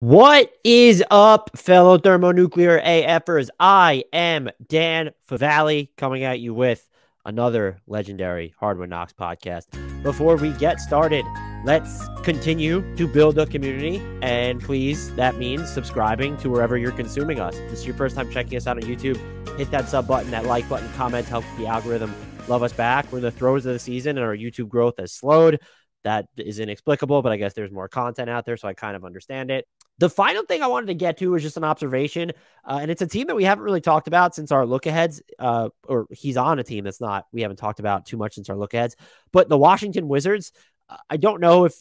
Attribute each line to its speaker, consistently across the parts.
Speaker 1: What is up, fellow thermonuclear AFers? I am Dan Favale coming at you with another legendary Hardwood Knocks podcast. Before we get started, let's continue to build a community. And please, that means subscribing to wherever you're consuming us. If this is your first time checking us out on YouTube, hit that sub button, that like button, comment, help the algorithm love us back. We're in the throes of the season and our YouTube growth has slowed. That is inexplicable, but I guess there's more content out there, so I kind of understand it. The final thing I wanted to get to is just an observation, and it's a team that we haven't really talked about since our look-aheads, or he's on a team that's not, we haven't talked about too much since our look-aheads, but the Washington Wizards, I don't know if,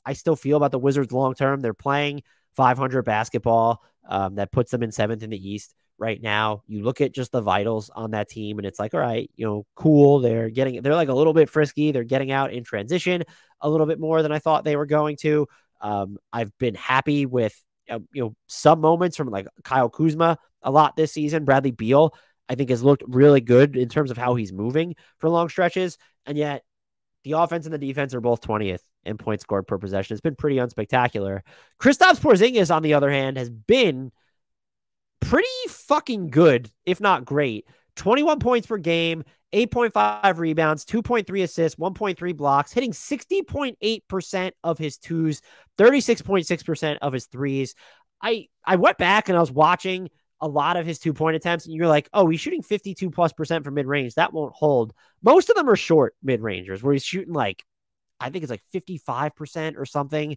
Speaker 1: I still feel about the Wizards long-term. They're playing 500 basketball. That puts them in 7th in the East right now. You look at just the vitals on that team and it's like, all right, cool. They're like a little bit frisky. They're getting out in transition a little bit more than I thought they were going to. I've been happy with, some moments from like Kyle Kuzma a lot this season. Bradley Beal, I think, has looked really good in terms of how he's moving for long stretches. And yet the offense and the defense are both 20th in points scored per possession. It's been pretty unspectacular. Kristaps Porzingis, on the other hand, has been pretty fucking good, if not great. 21 points per game, 8.5 rebounds, 2.3 assists, 1.3 blocks, hitting 60.8% of his twos, 36.6% of his threes. I went back and I was watching a lot of his 2-point attempts, and you're like, oh, he's shooting 52+% from mid-range. That won't hold. Most of them are short mid-rangers where he's shooting like, I think it's like 55% or something.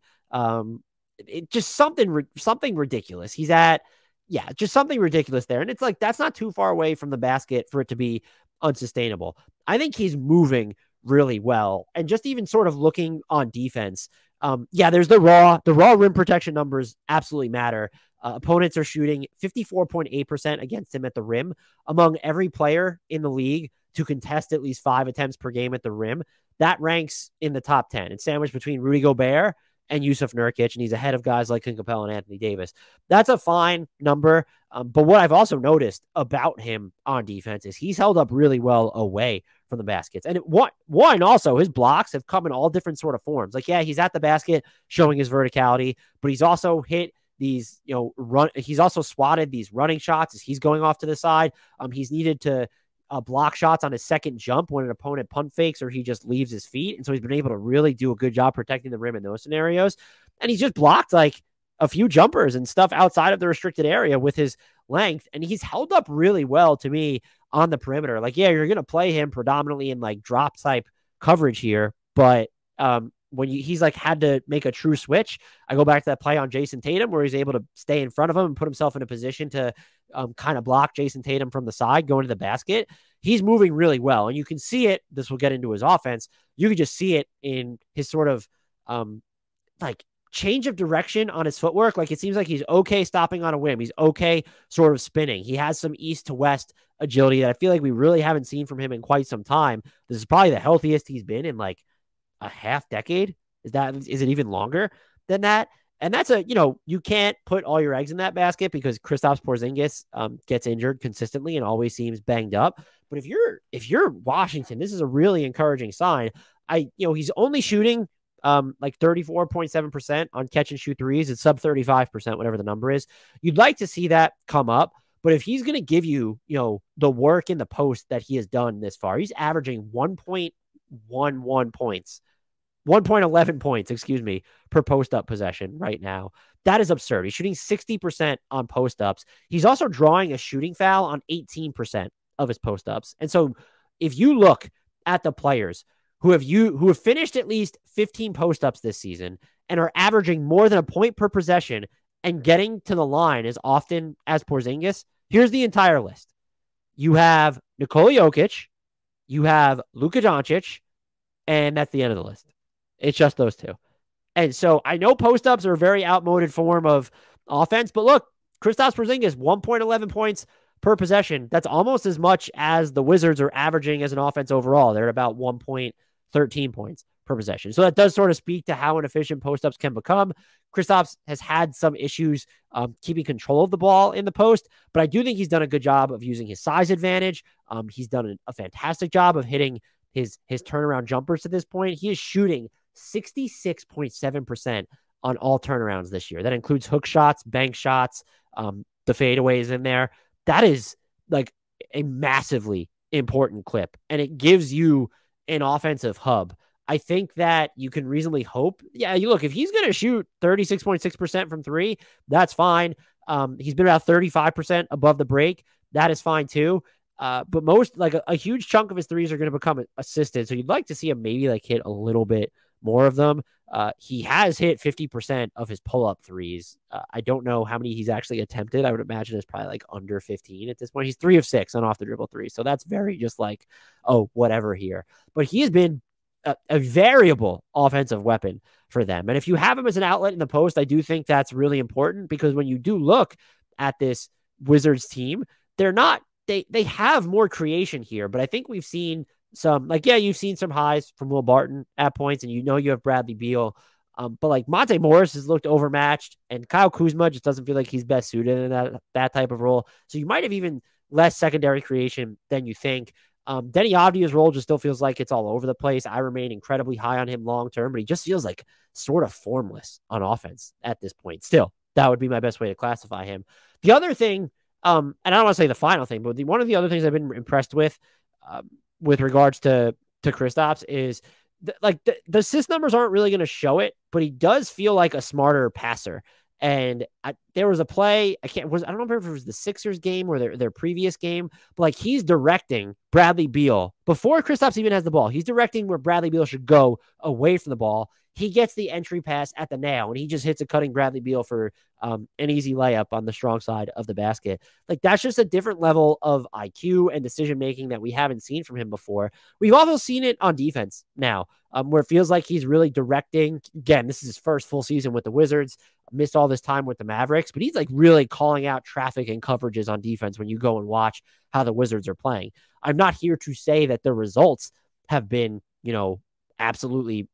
Speaker 1: It just something ridiculous. He's at, just something ridiculous there. And it's like, that's not too far away from the basket for it to be unsustainable. I think he's moving really well. And just even sort of looking on defense, there's the raw rim protection numbers absolutely matter. Opponents are shooting 54.8% against him at the rim. Among every player in the league to contest at least 5 attempts per game at the rim, that ranks in the top 10. It's sandwiched between Rudy Gobert and Yusuf Nurkic, and he's ahead of guys like Clint Capella and Anthony Davis. That's a fine number. But what I've also noticed about him on defense is he's held up really well away from the baskets. And also, his blocks have come in all different sort of forms. Like, he's at the basket showing his verticality, but he's also hit these, he's also swatted these running shots as he's going off to the side. He's needed to block shots on his second jump when an opponent punt fakes or he just leaves his feet. And so he's been able to really do a good job protecting the rim in those scenarios. And he's just blocked like a few jumpers and stuff outside of the restricted area with his length. And he's held up really well to me on the perimeter. Like, you're going to play him predominantly in like drop type coverage here. But when he's like had to make a true switch, I go back to that play on Jason Tatum where he's able to stay in front of him and put himself in a position to kind of block Jason Tatum from the side going to the basket. He's moving really well. And you can see it. This will get into his offense. You can just see it in his sort of like change of direction on his footwork. Like, it seems like he's okay stopping on a whim. He's okay sort of spinning. He has some east to west agility that I feel like we really haven't seen from him in quite some time. This is probably the healthiest he's been in like a half decade. Is it even longer than that? And that's you can't put all your eggs in that basket because Kristaps Porzingis gets injured consistently and always seems banged up. But if you're Washington, this is a really encouraging sign. He's only shooting like 34.7% on catch and shoot threes. It's sub 35%, whatever the number is. You'd like to see that come up. But if he's going to give you, the work in the post that he has done this far, he's averaging 1.11 points. 1.11 points, per post-up possession right now. That is absurd. He's shooting 60% on post-ups. He's also drawing a shooting foul on 18% of his post-ups. And so if you look at the players who have finished at least 15 post-ups this season and are averaging more than a point per possession and getting to the line as often as Porzingis, here's the entire list. You have Nikola Jokic, you have Luka Doncic, and that's the end of the list. It's just those two. And so I know post-ups are a very outmoded form of offense, but look, Kristaps Porzingis, 1.11 points per possession. That's almost as much as the Wizards are averaging as an offense overall. They're at about 1.13 points per possession. So that does sort of speak to how inefficient post-ups can become. Kristaps has had some issues keeping control of the ball in the post, but I do think he's done a good job of using his size advantage. He's done a fantastic job of hitting his turnaround jumpers to this point. He is shooting 66.7% on all turnarounds this year. That includes hook shots, bank shots, the fadeaways in there. That is like a massively important clip, and it gives you an offensive hub. I think that you can reasonably hope. Yeah, you look, if he's going to shoot 36.6% from three, that's fine. He's been about 35% above the break. That is fine too. But most, like a huge chunk of his threes are going to become assisted. So you'd like to see him maybe like hit a little bit more of them. He has hit 50% of his pull-up threes. I don't know how many he's actually attempted. I would imagine it's probably like under 15 at this point. He's 3 of 6 on off the dribble threes. So that's very just like, oh, whatever here. But he has been a variable offensive weapon for them. And if you have him as an outlet in the post, I do think that's really important, because when you do look at this Wizards team, they're not, they have more creation here, but I think we've seen some, like, yeah, you've seen some highs from Will Barton at points, and you know you have Bradley Beal, but like Monte Morris has looked overmatched, and Kyle Kuzma just doesn't feel like he's best suited in that type of role. So you might have even less secondary creation than you think. Denny Avdia's role just still feels like it's all over the place. I remain incredibly high on him long term, but he just feels like sort of formless on offense at this point. Still, that would be my best way to classify him. The other thing, and I don't want to say the final thing, but one of the other things I've been impressed with regards to Kristaps is the assist numbers aren't really going to show it, but he does feel like a smarter passer. And there was a play, I don't remember if it was the Sixers game or their previous game, but like he's directing Bradley Beal before Kristaps even has the ball. He's directing where Bradley Beal should go away from the ball. He gets the entry pass at the nail, and he just hits a cutting Bradley Beal for an easy layup on the strong side of the basket. Like, that's just a different level of IQ and decision-making that we haven't seen from him before. We've also seen it on defense now, where it feels like he's really directing. Again, this is his first full season with the Wizards, missed all this time with the Mavericks, but he's like really calling out traffic and coverages on defense when you go and watch how the Wizards are playing. I'm not here to say that the results have been, absolutely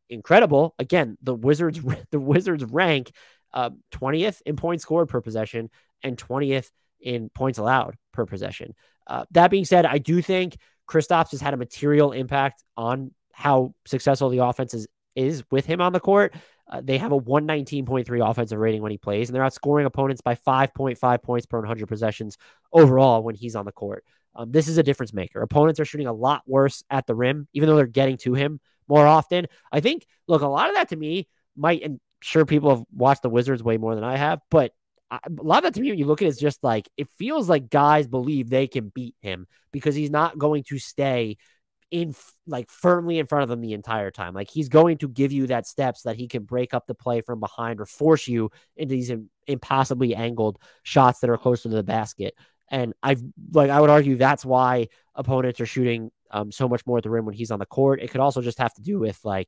Speaker 1: incredible. Again, the Wizards rank 20th in points scored per possession and 20th in points allowed per possession. That being said, I do think Kristaps has had a material impact on how successful the offense is with him on the court. They have a 119.3 offensive rating when he plays, and they're outscoring opponents by 5.5 points per 100 possessions overall when he's on the court. This is a difference maker. Opponents are shooting a lot worse at the rim, even though they're getting to him more often. I think, look, a lot of that to me might, and sure, people have watched the Wizards way more than I have, but a lot of that to me, when you look at it, is just like, it feels like guys believe they can beat him because he's not going to stay firmly in front of them the entire time. Like, he's going to give you that steps that he can break up the play from behind or force you into these impossibly angled shots that are closer to the basket. And I would argue that's why opponents are shooting so much more at the rim when he's on the court. It could also just have to do with some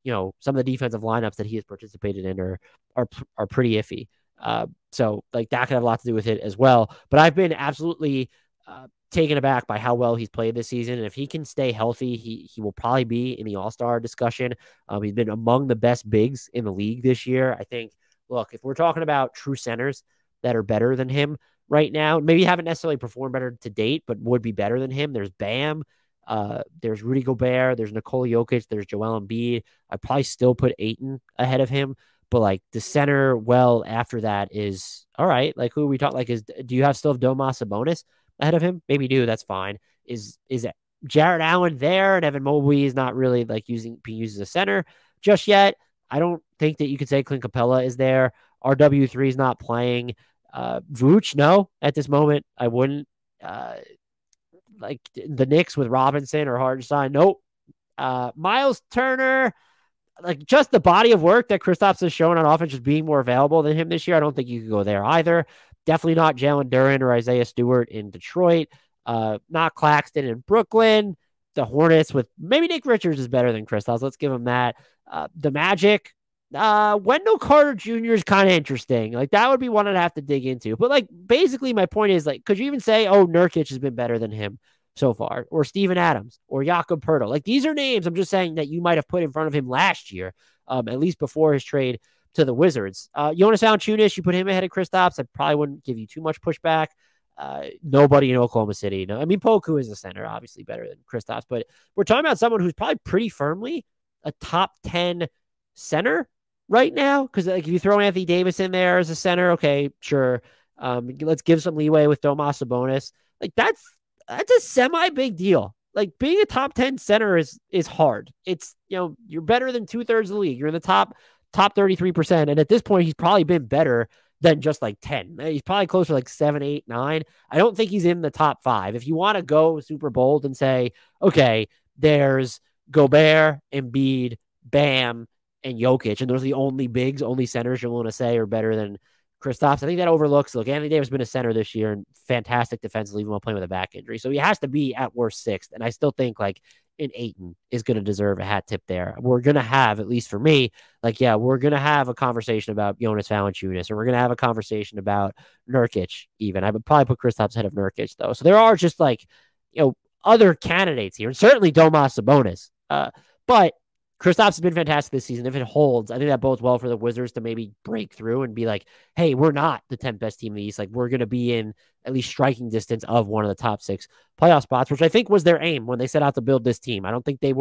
Speaker 1: of the defensive lineups that he has participated in are pretty iffy. So that could have a lot to do with it as well. But I've been absolutely taken aback by how well he's played this season. And if he can stay healthy, he will probably be in the All-Star discussion. He's been among the best bigs in the league this year. I think, look, if we're talking about true centers that are better than him right now, maybe haven't necessarily performed better to date, but would be better than him, there's Bam, there's Rudy Gobert, there's Nikola Jokic, there's Joel Embiid. I'd probably still put Ayton ahead of him, but the center after that is all right. Like, who are we talking? Do you still have Domas Sabonis ahead of him? Maybe do. That's fine. Is Jarrett Allen there, and Evan Mobley is not really being used as a center just yet? I don't think that you could say Clint Capella is there. RW3 is not playing. Vooch, no, at this moment, I wouldn't. The Knicks with Robinson or Hartenstein, nope. Miles Turner, just the body of work that Kristaps has shown on offense, just being more available than him this year, I don't think you could go there either. Definitely not Jalen Duren or Isaiah Stewart in Detroit. Not Claxton in Brooklyn. The Hornets with maybe Nick Richards is better than Kristaps. Let's give him that. The Magic, Wendell Carter Jr. is kind of interesting. That would be one I'd have to dig into. But basically my point is, could you even say, Nurkic has been better than him so far, or Steven Adams, or Jakob Poeltl? These are names I'm just saying that you might have put in front of him last year, at least before his trade to the Wizards. Jonas Valanciunas, you put him ahead of Kristaps, I probably wouldn't give you too much pushback. Nobody in Oklahoma City. No, I mean, Poku is a center, obviously better than Kristaps, but we're talking about someone who's probably pretty firmly a top 10 center right now, because like if you throw Anthony Davis in there as a center, okay, sure. Let's give some leeway with Domas Sabonis. Like that's a semi big deal. Like being a top 10 center is hard. It's you're better than 2/3 of the league. You're in the top 33%. And at this point, he's probably been better than just like 10. He's probably closer to like 7, 8, 9. I don't think he's in the top 5. If you want to go super bold and say, okay, there's Gobert, Embiid, Bam, and Jokic, and those are the only bigs, only centers you're willing to say are better than Kristaps. I think that overlooks. Look, Anthony Davis has been a center this year and fantastic defensively, even while playing with a back injury. So he has to be at worst sixth. And I still think like an Ayton is going to deserve a hat tip there. We're going to have, at least for me, like, yeah, we're going to have a conversation about Jonas Valanciunas, or we're going to have a conversation about Nurkic even. I would probably put Kristaps ahead of Nurkic, though. So there are just like, other candidates here, and certainly Domas Sabonis. But Kristaps has been fantastic this season. If it holds, I think that bodes well for the Wizards to maybe break through and be like, hey, we're not the 10th best team in the East. Like, we're going to be in at least striking distance of one of the top 6 playoff spots, which I think was their aim when they set out to build this team. I don't think they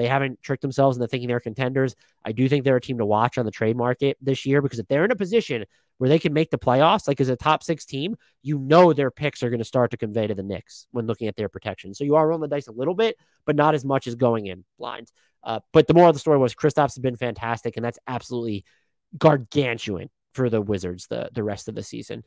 Speaker 1: haven't tricked themselves into thinking they're contenders. I do think they're a team to watch on the trade market this year, because if they're in a position where they can make the playoffs, like as a top 6 team, their picks are going to start to convey to the Knicks when looking at their protection. So you are rolling the dice a little bit, but not as much as going in blind. But the moral of the story was Kristaps has been fantastic, and that's absolutely gargantuan for the Wizards the rest of the season.